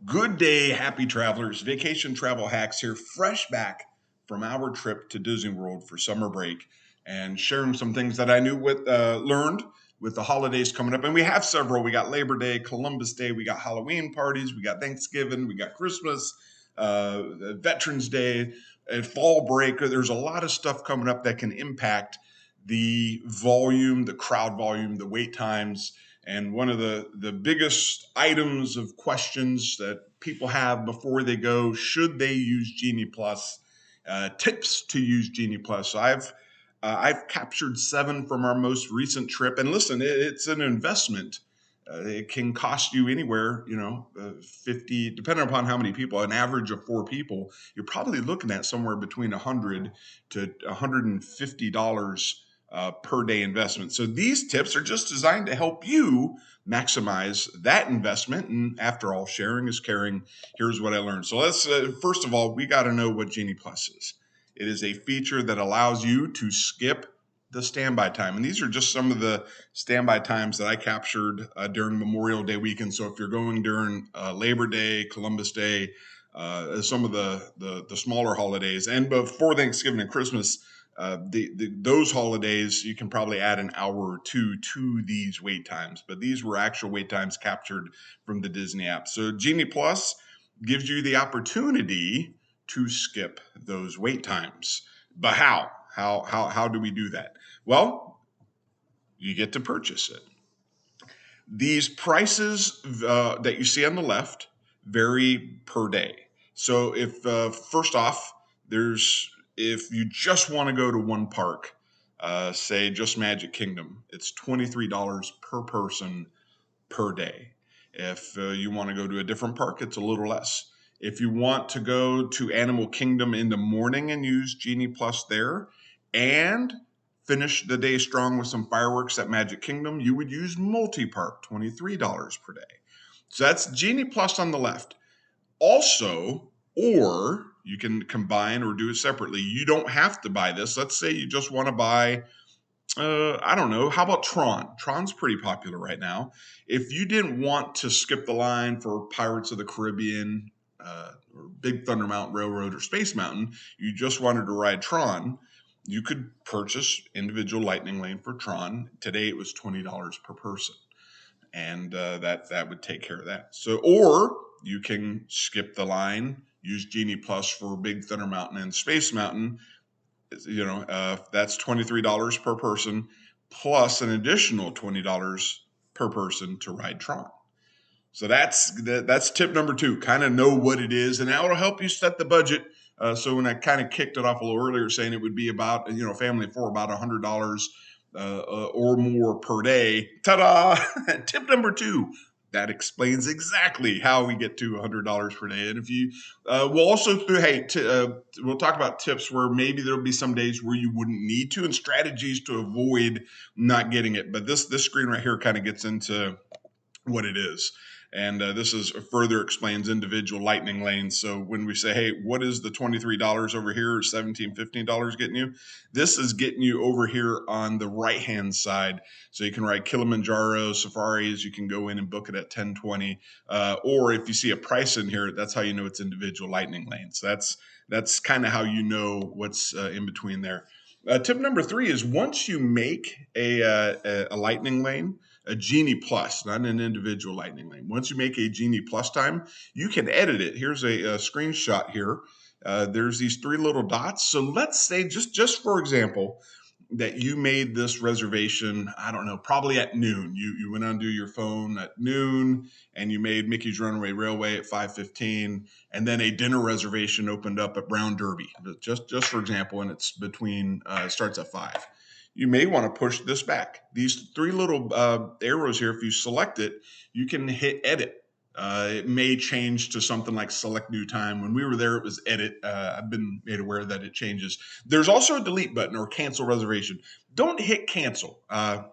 Good day, happy travelers. Vacation travel hacks here, fresh back from our trip to Disney World for summer break, and sharing some things that I learned with the holidays coming up. And we have several. We got Labor Day, Columbus Day, we got Halloween parties, we got Thanksgiving, we got Christmas, Veterans Day, and fall break. There's a lot of stuff coming up that can impact the volume, the crowd volume, the wait times. And one of the biggest items of questions that people have before they go, should they use Genie Plus? Tips to use Genie Plus. So I've captured 7 from our most recent trip. And listen, it's an investment. It can cost you anywhere, 50, depending upon how many people, an average of 4 people, you're probably looking at somewhere between $100 to $150 per day investment. So these tips are just designed to help you maximize that investment. And after all, sharing is caring. Here's what I learned. So let's, first of all, we got to know what Genie Plus is. It is a feature that allows you to skip the standby time. And these are just some of the standby times that I captured during Memorial Day weekend. So if you're going during Labor Day, Columbus Day, some of the smaller holidays, and before Thanksgiving and Christmas, those holidays, you can probably add an hour or two to these wait times, but these were actual wait times captured from the Disney app. So Genie Plus gives you the opportunity to skip those wait times. But how? How do we do that? Well, you get to purchase it. These prices that you see on the left vary per day. So if first off, if you just want to go to one park, say just Magic Kingdom, it's $23 per person per day. If you want to go to a different park, it's a little less. If you want to go to Animal Kingdom in the morning and use Genie Plus there, and finish the day strong with some fireworks at Magic Kingdom, you would use multi-park, $23 per day. So that's Genie Plus on the left. Also, or you can combine or do it separately. You don't have to buy this. Let's say you just want to buy, I don't know, how about Tron? Tron's pretty popular right now. If you didn't want to skip the line for Pirates of the Caribbean, or Big Thunder Mountain Railroad, or Space Mountain, you just wanted to ride Tron, you could purchase individual Lightning Lane for Tron. Today it was $20 per person, and that would take care of that. So, or you can skip the line, use Genie Plus for Big Thunder Mountain and Space Mountain. That's $23 per person plus an additional $20 per person to ride Tron. So that's tip number 2. Kind of know what it is, and that will help you set the budget. So when I kind of kicked it off a little earlier, saying it would be about family of 4 about $100 or more per day. Ta-da! Tip number 2. That explains exactly how we get to $100 per day. And if you, we'll also we'll talk about tips where maybe there'll be some days where you wouldn't need to, and strategies to avoid not getting it. But this screen right here kind of gets into what it is. And this is further explains individual Lightning lanes. So when we say, hey, what is the $23 over here, or $17, $15 getting you? This is getting you over here on the right-hand side. So you can ride Kilimanjaro, safaris, you can go in and book it at 1020. Or if you see a price in here, that's how you know it's individual Lightning lanes. That's kind of how you know what's in between there. Tip number 3 is once you make a Lightning lane, a Genie Plus, not an individual Lightning lane. Once you make a Genie Plus time, you can edit it. Here's a screenshot here. There's these 3 little dots. So let's say, just for example, that you made this reservation, I don't know, probably at noon. You went onto your phone at noon and you made Mickey's Runaway Railway at 5:15, and then a dinner reservation opened up at Brown Derby, just for example, and it's starts at 5. You may want to push this back. These 3 little arrows here, if you select it, you can hit edit. It may change to something like select new time. When we were there, it was edit. I've been made aware that it changes. There's also a delete button or cancel reservation. Don't hit cancel. I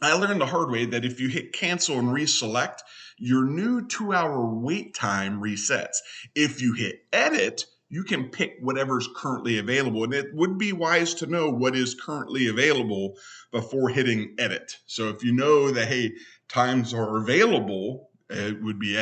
learned the hard way that if you hit cancel and reselect, your new 2-hour wait time resets. If you hit edit, you can pick whatever's currently available. And it would be wise to know what is currently available before hitting edit. So if you know that, hey, times are available it would be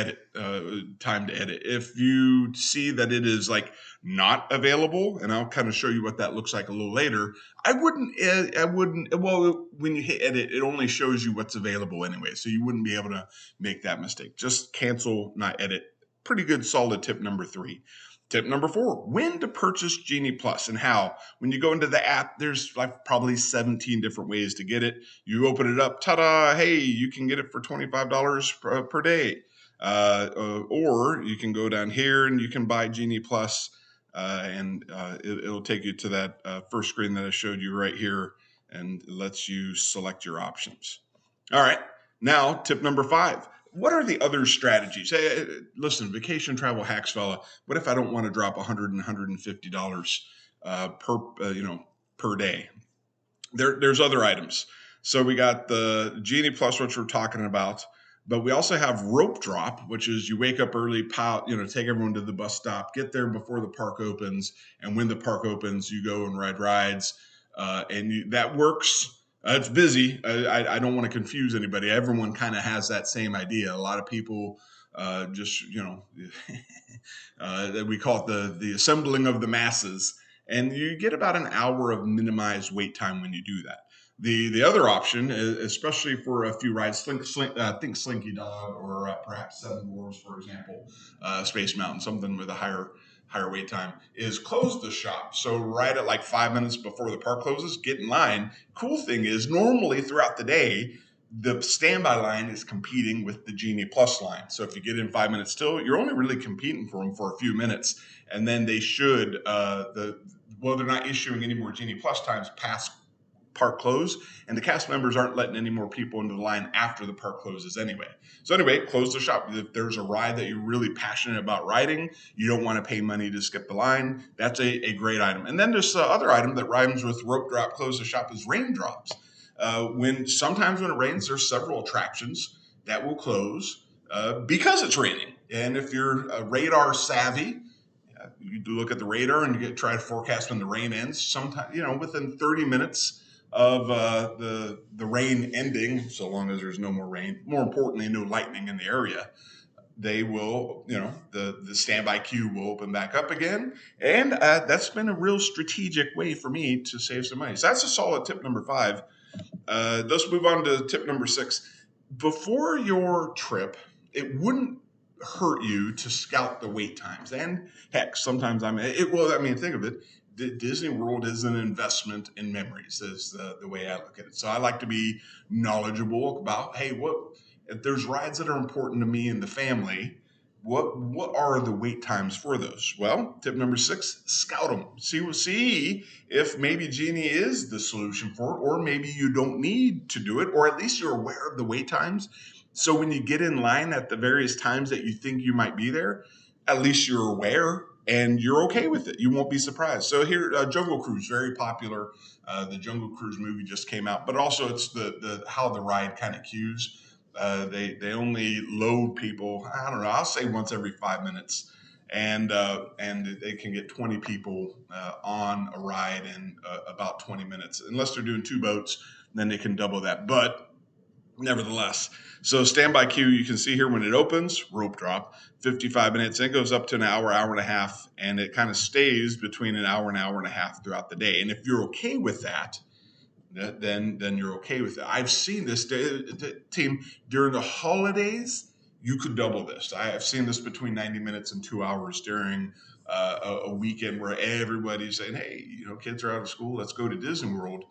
time to edit. If you see that it is like not available, and I'll kind of show you what that looks like a little later, well, when you hit edit, it only shows you what's available anyway, so you wouldn't be able to make that mistake. Just cancel, not edit. Pretty good, solid tip number 3. Tip number 4, when to purchase Genie Plus and how. When you go into the app, there's like probably 17 different ways to get it. You open it up, ta-da, hey, you can get it for $25 per day. Or you can go down here and you can buy Genie Plus, and it'll take you to that first screen that I showed you right here, and it lets you select your options. All right, now tip number 5. What are the other strategies? Hey, listen, vacation travel hacks, fella. What if I don't want to drop $100 and $150 per day? There's other items. So we got the Genie Plus, which we're talking about, but we also have rope drop, which is you wake up early, take everyone to the bus stop, get there before the park opens, and when the park opens, you go and ride rides, that works. It's busy. I don't want to confuse anybody. Everyone kind of has that same idea. A lot of people that we call it the assembling of the masses. And you get about an hour of minimized wait time when you do that. The other option, especially for a few rides, think Slinky Dog or perhaps Seven Dwarfs, for example, Space Mountain, something with a higher wait time, is close the shop. So right at like 5 minutes before the park closes, get in line. Cool thing is, normally throughout the day, the standby line is competing with the Genie Plus line. So if you get in 5 minutes still, you're only really competing for them for a few minutes. And then they should, they're not issuing any more Genie Plus times past park close, and the cast members aren't letting any more people into the line after the park closes anyway. So anyway, close the shop. If there's a ride that you're really passionate about riding, you don't want to pay money to skip the line, that's a great item. And then this other item that rhymes with rope drop, close the shop, is raindrops. Sometimes when it rains, there's several attractions that will close because it's raining. And if you're radar savvy, you look at the radar and you try to forecast when the rain ends. Sometimes, within 30 minutes of the rain ending, so long as there's no more rain, more importantly, no lightning in the area, they will, the standby queue will open back up again. And that's been a real strategic way for me to save some money. So that's a solid tip number 5. Let's move on to tip number 6. Before your trip, it wouldn't hurt you to scout the wait times. And heck, sometimes think of it. Disney World is an investment in memories, is the way I look at it. So I like to be knowledgeable about, hey, if there's rides that are important to me and the family, what are the wait times for those? Well, tip number 6, scout them. See if maybe Genie is the solution for it, or maybe you don't need to do it, or at least you're aware of the wait times. So when you get in line at the various times that you think you might be there, at least you're aware and you're okay with it. You won't be surprised. So here, Jungle Cruise, very popular. The Jungle Cruise movie just came out, but also it's the how the ride kind of queues. They only load people, I don't know, I'll say once every 5 minutes, and they can get 20 people on a ride in about 20 minutes. Unless they're doing 2 boats, then they can double that. But nevertheless, so standby queue, you can see here when it opens, rope drop, 55 minutes, then it goes up to an hour and a half, and it kind of stays between an hour and a half throughout the day. And if you're okay with that, then you're okay with it. I've seen this team during the holidays. You could double this. I have seen this between 90 minutes and 2 hours during a weekend where everybody's saying, "Hey, kids are out of school. Let's go to Disney World."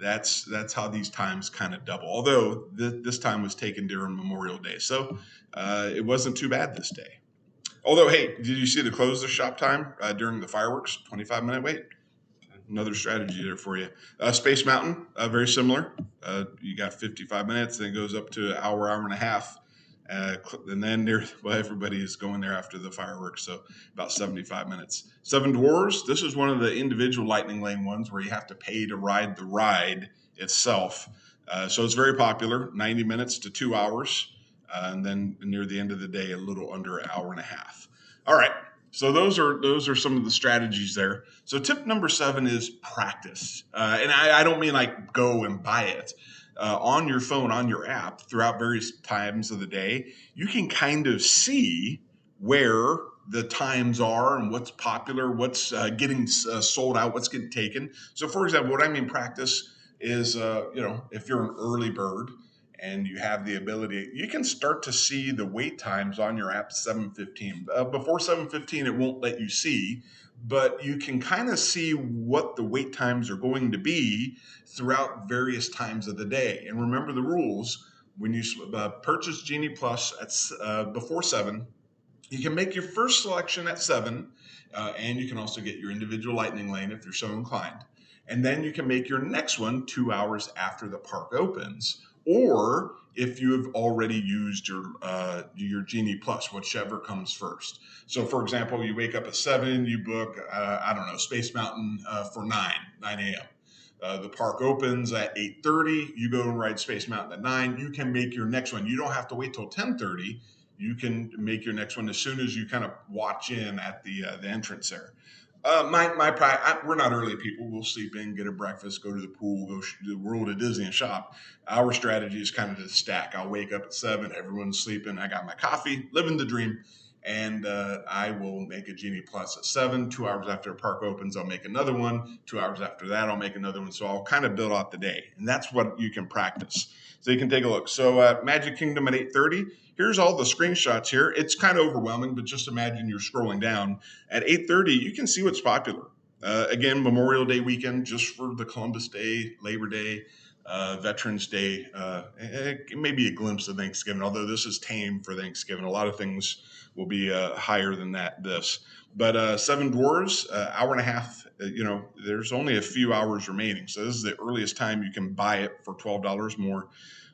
That's how these times kind of double. Although this time was taken during Memorial Day, so it wasn't too bad this day. Although, hey, did you see the close the shop time during the fireworks? 25-minute wait. Another strategy there for you. Space Mountain, very similar. You got 55 minutes, then it goes up to an hour and a half. And then everybody is going there after the fireworks, so about 75 minutes. Seven Dwarfs, this is one of the individual lightning lane ones where you have to pay to ride the ride itself. So it's very popular, 90 minutes to 2 hours. And then near the end of the day, a little under an hour and a half. All right. So those are some of the strategies there. So tip number 7 is practice. And I don't mean like go and buy it. on your phone, on your app throughout various times of the day, you can kind of see where the times are and what's popular, what's getting sold out, what's getting taken. So, for example, what I mean practice is, if you're an early bird and you have the ability, you can start to see the wait times on your app 7:15. Before 7:15, it won't let you see, but you can kind of see what the wait times are going to be throughout various times of the day. And remember the rules: when you purchase Genie Plus at before 7, you can make your first selection at 7, and you can also get your individual lightning lane if you're so inclined. And then you can make your next one 2 hours after the park opens, or if you have already used your Genie Plus, whichever comes first. So, for example, you wake up at 7, you book, I don't know, Space Mountain for 9 a.m. The park opens at 8:30. You go and ride Space Mountain at 9. You can make your next one. You don't have to wait till 10:30. You can make your next one as soon as you kind of watch in at the entrance there. We're not early people. We'll sleep in, get a breakfast, go to the pool, go to the World of Disney and shop. Our strategy is kind of to stack. I'll wake up at 7, everyone's sleeping. I got my coffee, living the dream, and I will make a Genie Plus at 7. 2 hours after the park opens, I'll make another one. 2 hours after that, I'll make another one. So I'll kind of build out the day, and that's what you can practice. So you can take a look. So Magic Kingdom at 8:30. Here's all the screenshots here. It's kind of overwhelming, but just imagine you're scrolling down. At 8:30, you can see what's popular. Again, Memorial Day weekend, just for the Columbus Day, Labor Day, Veterans Day. Maybe a glimpse of Thanksgiving, although this is tame for Thanksgiving. A lot of things will be higher than this. But Seven Dwarfs, hour and a half, there's only a few hours remaining. So this is the earliest time you can buy it for $12 more.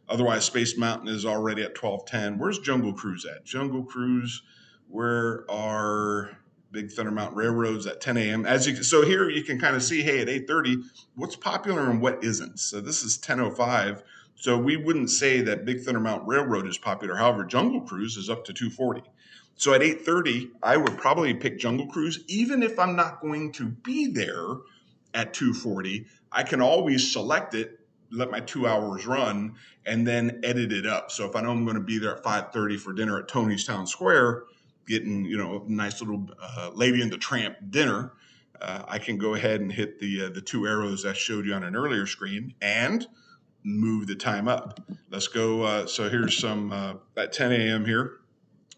Otherwise, Space Mountain is already at $12.10. Where's Jungle Cruise at? Jungle Cruise, where are Big Thunder Mountain Railroads at 10 a.m.? So here you can kind of see, hey, at 8:30, what's popular and what isn't. So this is 10:05. So we wouldn't say that Big Thunder Mountain Railroad is popular. However, Jungle Cruise is up to 240. So at 8:30, I would probably pick Jungle Cruise, even if I'm not going to be there at 2:40. I can always select it, let my 2 hours run, and then edit it up. So if I know I'm going to be there at 5:30 for dinner at Tony's Town Square, getting a nice little Lady and the Tramp dinner, I can go ahead and hit the two arrows I showed you on an earlier screen and move the time up. Let's go. So here's some at 10 a.m. here,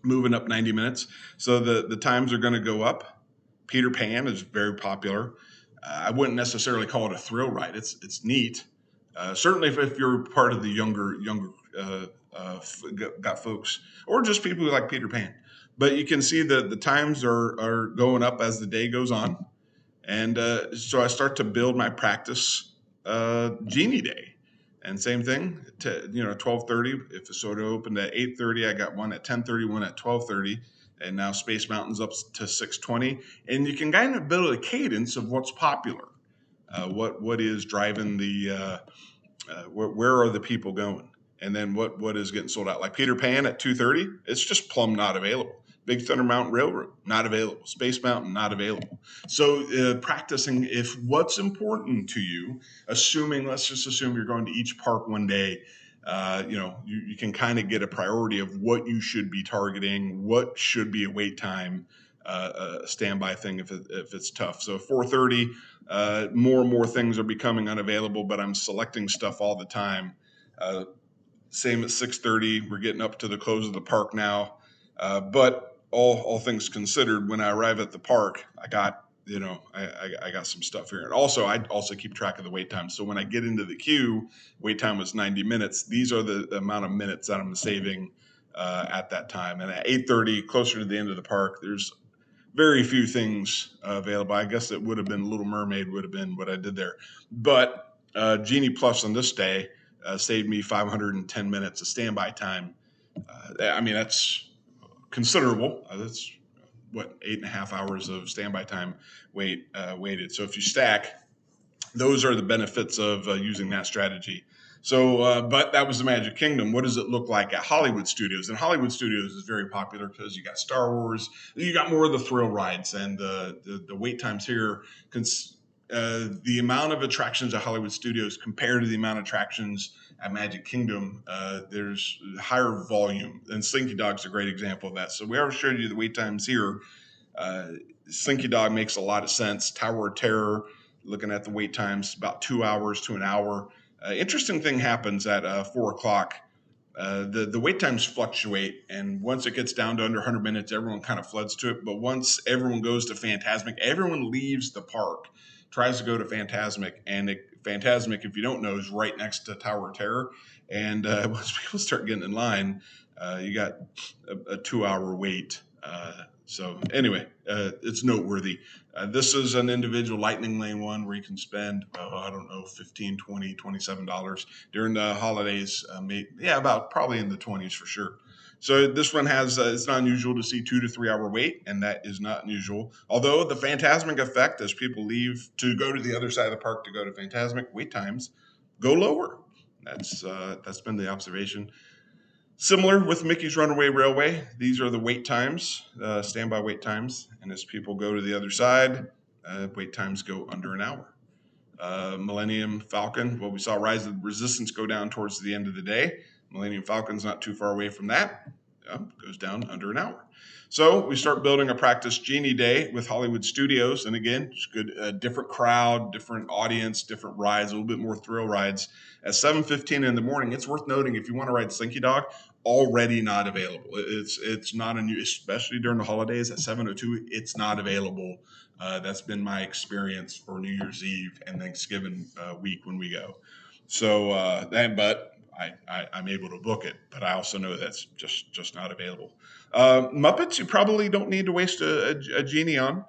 moving up 90 minutes. So the times are going to go up. Peter Pan is very popular. I wouldn't necessarily call it a thrill ride. It's neat. Certainly if you're part of the younger got folks, or just people who like Peter Pan. But you can see that the times are going up as the day goes on. And so I start to build my practice Genie Day. And same thing, 12:30. If the soda opened at 8:30, I got one at 10:30, one at 12:30. And now Space Mountain's up to 6:20. And you can kind of build a cadence of what's popular. What is driving the where are the people going, and then what is getting sold out. Like Peter Pan at 2:30, it's just plumb not available. Big Thunder Mountain Railroad, not available. Space Mountain, not available. So practicing if what's important to you, let's just assume you're going to each park one day, you can kind of get a priority of what you should be targeting, what should be a wait time, a standby thing if it's tough. So 4:30, more and more things are becoming unavailable, but I'm selecting stuff all the time. Same at 6:30, we're getting up to the close of the park now. But all things considered, when I arrive at the park, I got some stuff here. And also, I also keep track of the wait time. So when I get into the queue, wait time was 90 minutes. These are the amount of minutes that I'm saving at that time. And at 8:30, closer to the end of the park, there's very few things available. I guess it would have been Little Mermaid would have been what I did there. But Genie Plus on this day saved me 510 minutes of standby time. That's considerable. That's 8.5 hours of standby time waited. So if you stack, those are the benefits of using that strategy. So, but that was the Magic Kingdom. What does it look like at Hollywood Studios? And Hollywood Studios is very popular because you got Star Wars, you got more of the thrill rides, and the wait times here the amount of attractions at Hollywood Studios compared to the amount of attractions at Magic Kingdom, there's higher volume. And Slinky Dog's a great example of that. So we already showed you the wait times here. Uh, Slinky Dog makes a lot of sense. Tower of Terror, looking at the wait times, about 2 hours to an hour. Interesting thing happens at 4 o'clock. The wait times fluctuate, and once it gets down to under 100 minutes, everyone kind of floods to it. But once everyone goes to Fantasmic, everyone leaves the park, tries to go to Fantasmic, and Fantasmic, if you don't know, is right next to Tower of Terror. And once people start getting in line, you got a 2 hour wait. So anyway, it's noteworthy. This is an individual Lightning Lane one where you can spend, I don't know, $15, $20, $27 during the holidays. About probably in the 20s for sure. So this one has, it's not unusual to see 2 to 3 hour wait, and that is not unusual. Although the Fantasmic effect, as people leave to go to the other side of the park to go to Fantasmic, wait times go lower. That's been the observation. Similar with Mickey's Runaway Railway, these are the wait times, standby wait times. And as people go to the other side, wait times go under an hour. Millennium Falcon, well, we saw Rise of the Resistance go down towards the end of the day. Millennium Falcon's not too far away from that. Goes down under an hour. So we start building a practice Genie day with Hollywood Studios. And again, it's good, different crowd, different audience, different rides, a little bit more thrill rides. At 7:15 in the morning, it's worth noting if you want to ride Slinky Dog, already not available. It's not a new, especially during the holidays at 7:02. It's not available. That's been my experience for New Year's Eve and Thanksgiving week when we go. So, but I'm able to book it, but I also know that's just not available. Muppets, you probably don't need to waste a Genie on.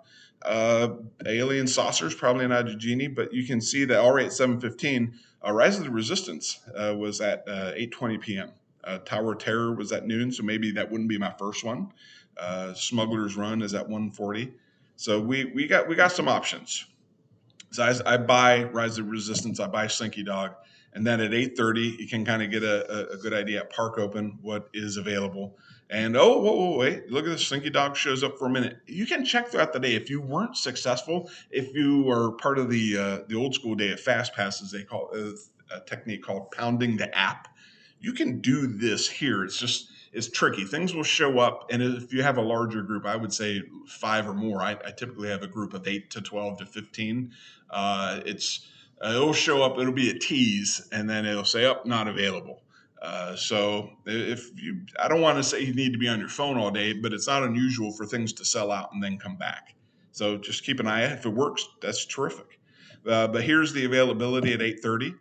Alien Saucers, probably not a Genie, but you can see that already at 7:15. Rise of the Resistance was at 8:20 p.m. Tower of Terror was at noon, so maybe that wouldn't be my first one. Smuggler's Run is at 1:40. So we got some options. So I buy Rise of Resistance, I buy Slinky Dog, and then at 8:30 you can kind of get a good idea at Park Open what is available. And whoa, wait! Look at this. Slinky Dog shows up for a minute. You can check throughout the day if you weren't successful. If you are part of the old school day of Fast Passes, they call it a technique called pounding the app. You can do this here. It's tricky. Things will show up, and if you have a larger group, I would say 5 or more. I typically have a group of 8 to 12 to 15. It'll show up. It'll be a tease, and then it'll say, "Oh, not available." So I don't want to say you need to be on your phone all day, but it's not unusual for things to sell out and then come back. So just keep an eye out. If it works, that's terrific. But here's the availability at 8:30.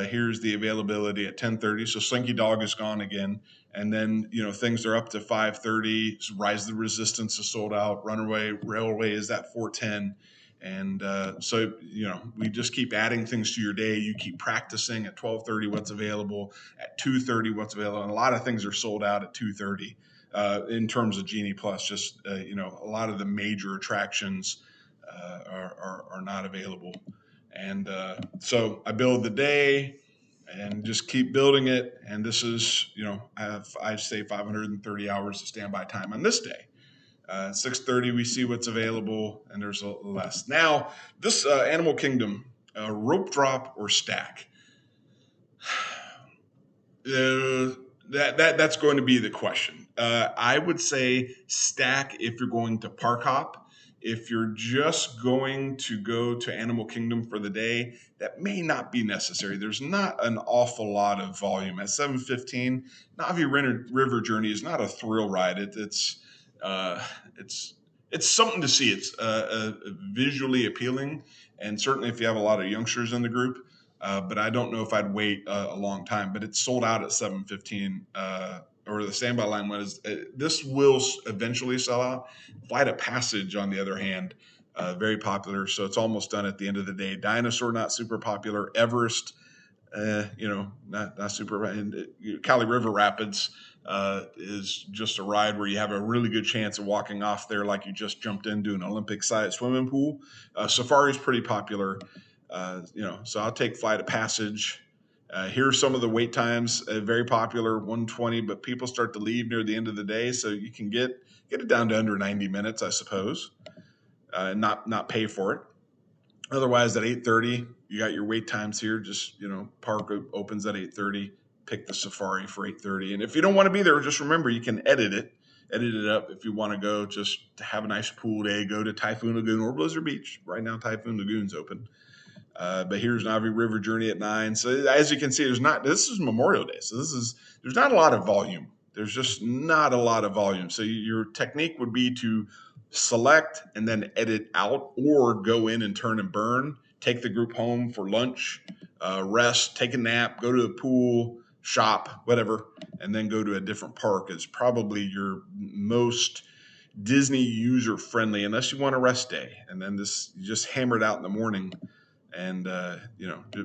Here's the availability at 10:30. So Slinky Dog is gone again. And then, things are up to 5:30. Rise of the Resistance is sold out. Runaway Railway is at 4:10. And so, we just keep adding things to your day. You keep practicing at 12:30 what's available, at 2:30 what's available. And a lot of things are sold out at 2:30 in terms of Genie Plus. Just, a lot of the major attractions are not available. And so I build the day and just keep building it. And this is, I say 530 hours of standby time on this day. 6:30, we see what's available, and there's less. Now, this Animal Kingdom, rope drop or stack. That's going to be the question. I would say stack if you're going to park hop. If you're just going to go to Animal Kingdom for the day, that may not be necessary. There's not an awful lot of volume. At 7:15, Navi River Journey is not a thrill ride. It's something to see. It's visually appealing, and certainly if you have a lot of youngsters in the group. But I don't know if I'd wait a long time. But it's sold out at 7:15. Or the standby line was. This will eventually sell out. Flight of Passage, on the other hand, very popular. So it's almost done at the end of the day. Dinosaur, not super popular. Everest, not super. And Cali River Rapids is just a ride where you have a really good chance of walking off there like you just jumped into an Olympic-sized swimming pool. Safari is pretty popular. So I'll take Flight of Passage. Here's some of the wait times. Very popular, 120, but people start to leave near the end of the day, so you can get it down to under 90 minutes, I suppose, and not pay for it. Otherwise, at 8:30, you got your wait times here. Just park opens at 8:30. Pick the Safari for 8:30, and if you don't want to be there, just remember you can edit it up if you want to go. Just to have a nice pool day. Go to Typhoon Lagoon or Blizzard Beach. Right now, Typhoon Lagoon's open. But here's Navi River Journey at 9. So as you can see, this is Memorial Day. So there's not a lot of volume. There's just not a lot of volume. So your technique would be to select and then edit out, or go in and turn and burn, take the group home for lunch, rest, take a nap, go to the pool, shop, whatever, and then go to a different park is probably your most Disney user friendly, unless you want a rest day. And then you just hammer it out in the morning. And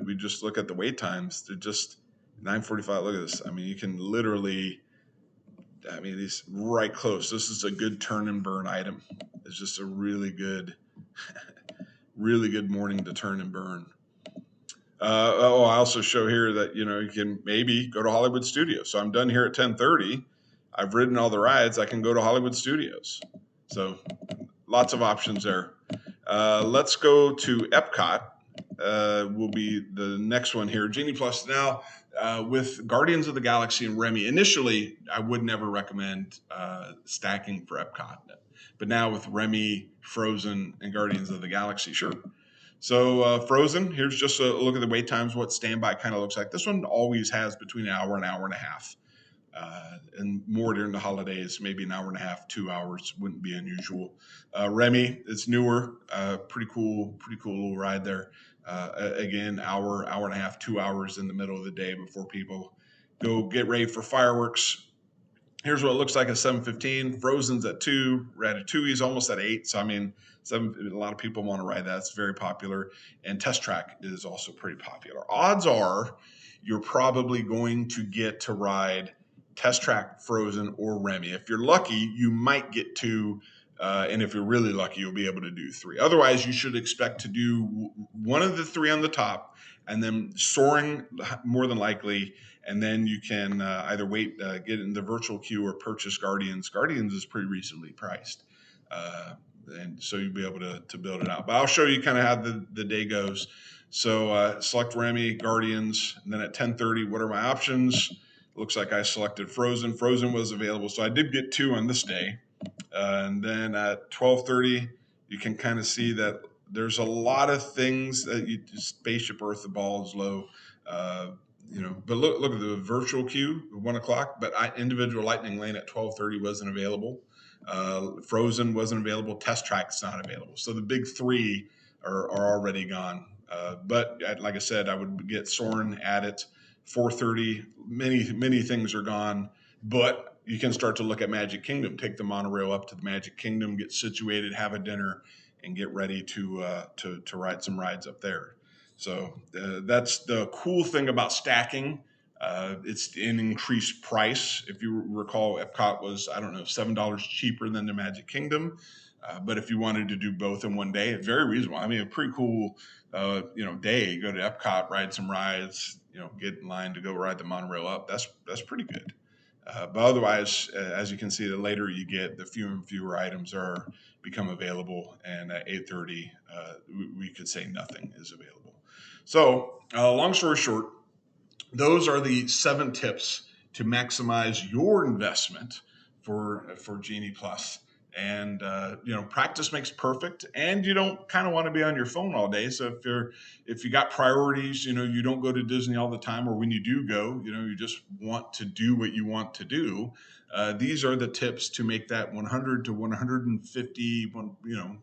we just look at the wait times. They're just 9:45. Look at this. I mean, you can literally. I mean, these right close. This is a good turn and burn item. It's just a really good, really good morning to turn and burn. I also show here that you can maybe go to Hollywood Studios. So I'm done here at 10:30. I've ridden all the rides. I can go to Hollywood Studios. So lots of options there. Let's go to Epcot. Will be the next one here. Genie Plus now with Guardians of the Galaxy and Remy. Initially, I would never recommend stacking for Epcot, but now with Remy, Frozen, and Guardians of the Galaxy, sure. So Frozen, here's just a look at the wait times, what standby kind of looks like. This one always has between an hour and a half. And more during the holidays, maybe an hour and a half, 2 hours wouldn't be unusual. Remy, it's newer, pretty cool little ride there. Again, hour and a half, 2 hours in the middle of the day before people go get ready for fireworks. Here's what it looks like at 7:15. Frozen's at 2. Ratatouille's almost at 8. So I mean, a lot of people want to ride that. It's very popular. And Test Track is also pretty popular. Odds are you're probably going to get to ride Test Track, Frozen, or Remy. If you're lucky, you might get 2. And if you're really lucky, you'll be able to do 3. Otherwise, you should expect to do one of the 3 on the top, and then soaring more than likely. And then you can either wait, get in the virtual queue, or purchase Guardians. Guardians is pretty reasonably priced. And so you'll be able to build it out. But I'll show you kind of how the day goes. So select Remy, Guardians, and then at 10:30, what are my options? Looks like I selected Frozen. Frozen was available, so I did get 2 on this day. And then at 12:30, you can kind of see that there's a lot of things that Spaceship Earth, the ball is low. But look at the virtual queue at 1 o'clock, but individual Lightning Lane at 12:30 wasn't available. Frozen wasn't available. Test Track's not available. So the big 3 are already gone. But like I said, I would get Soarin' at it. 4:30, many things are gone, but you can start to look at Magic Kingdom. Take the monorail up to the Magic Kingdom, get situated, have a dinner, and get ready to ride some rides up there. So that's the cool thing about stacking. It's an increased price. If you recall, Epcot was, I don't know, $7 cheaper than the Magic Kingdom. But if you wanted to do both in one day, it's very reasonable. I mean, a pretty cool, day. Go to Epcot, ride some rides, get in line to go ride the monorail up. That's pretty good. But otherwise, as you can see, the later you get, the fewer and fewer items become available. And at 8:30, we could say nothing is available. So, long story short, those are the 7 tips to maximize your investment for Genie Plus. And practice makes perfect, and you don't kind of want to be on your phone all day. So if you got priorities, you don't go to Disney all the time, or when you do go, you just want to do what you want to do. These are the tips to make that 100 to 150,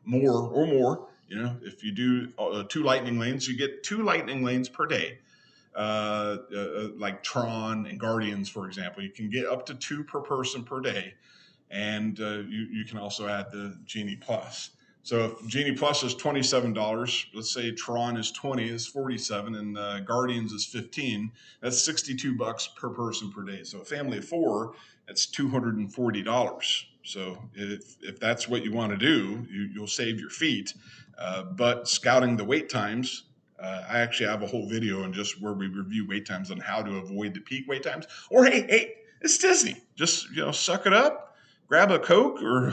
more. If you do 2 lightning lanes, you get 2 lightning lanes per day. Like Tron and Guardians, for example, you can get up to 2 per person per day. And you can also add the Genie Plus. So if Genie Plus is $27, let's say Tron is 20, is 47, and Guardians is 15. That's $62 per person per day. So a family of 4, that's $240. So if that's what you want to do, you'll save your feet. But scouting the wait times, I actually have a whole video on just where we review wait times on how to avoid the peak wait times. Or hey, it's Disney. Just suck it up. grab a Coke or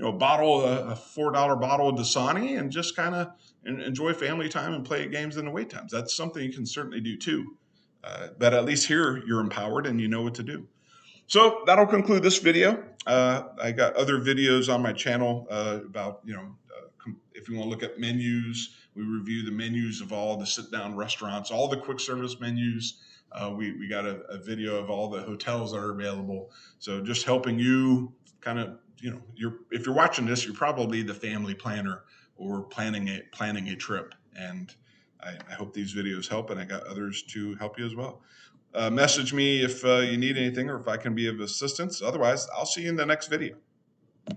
a bottle, a $4 bottle of Dasani, and just kind of enjoy family time and play games in the wait times. That's something you can certainly do too. But at least here you're empowered and you know what to do. So that'll conclude this video. I got other videos on my channel about, if you want to look at menus, we review the menus of all the sit-down restaurants, all the quick service menus. We got a video of all the hotels that are available. So just helping you kind of, if you're watching this, you're probably the family planner or planning a trip. And I hope these videos help, and I got others to help you as well. Message me if you need anything or if I can be of assistance. Otherwise, I'll see you in the next video.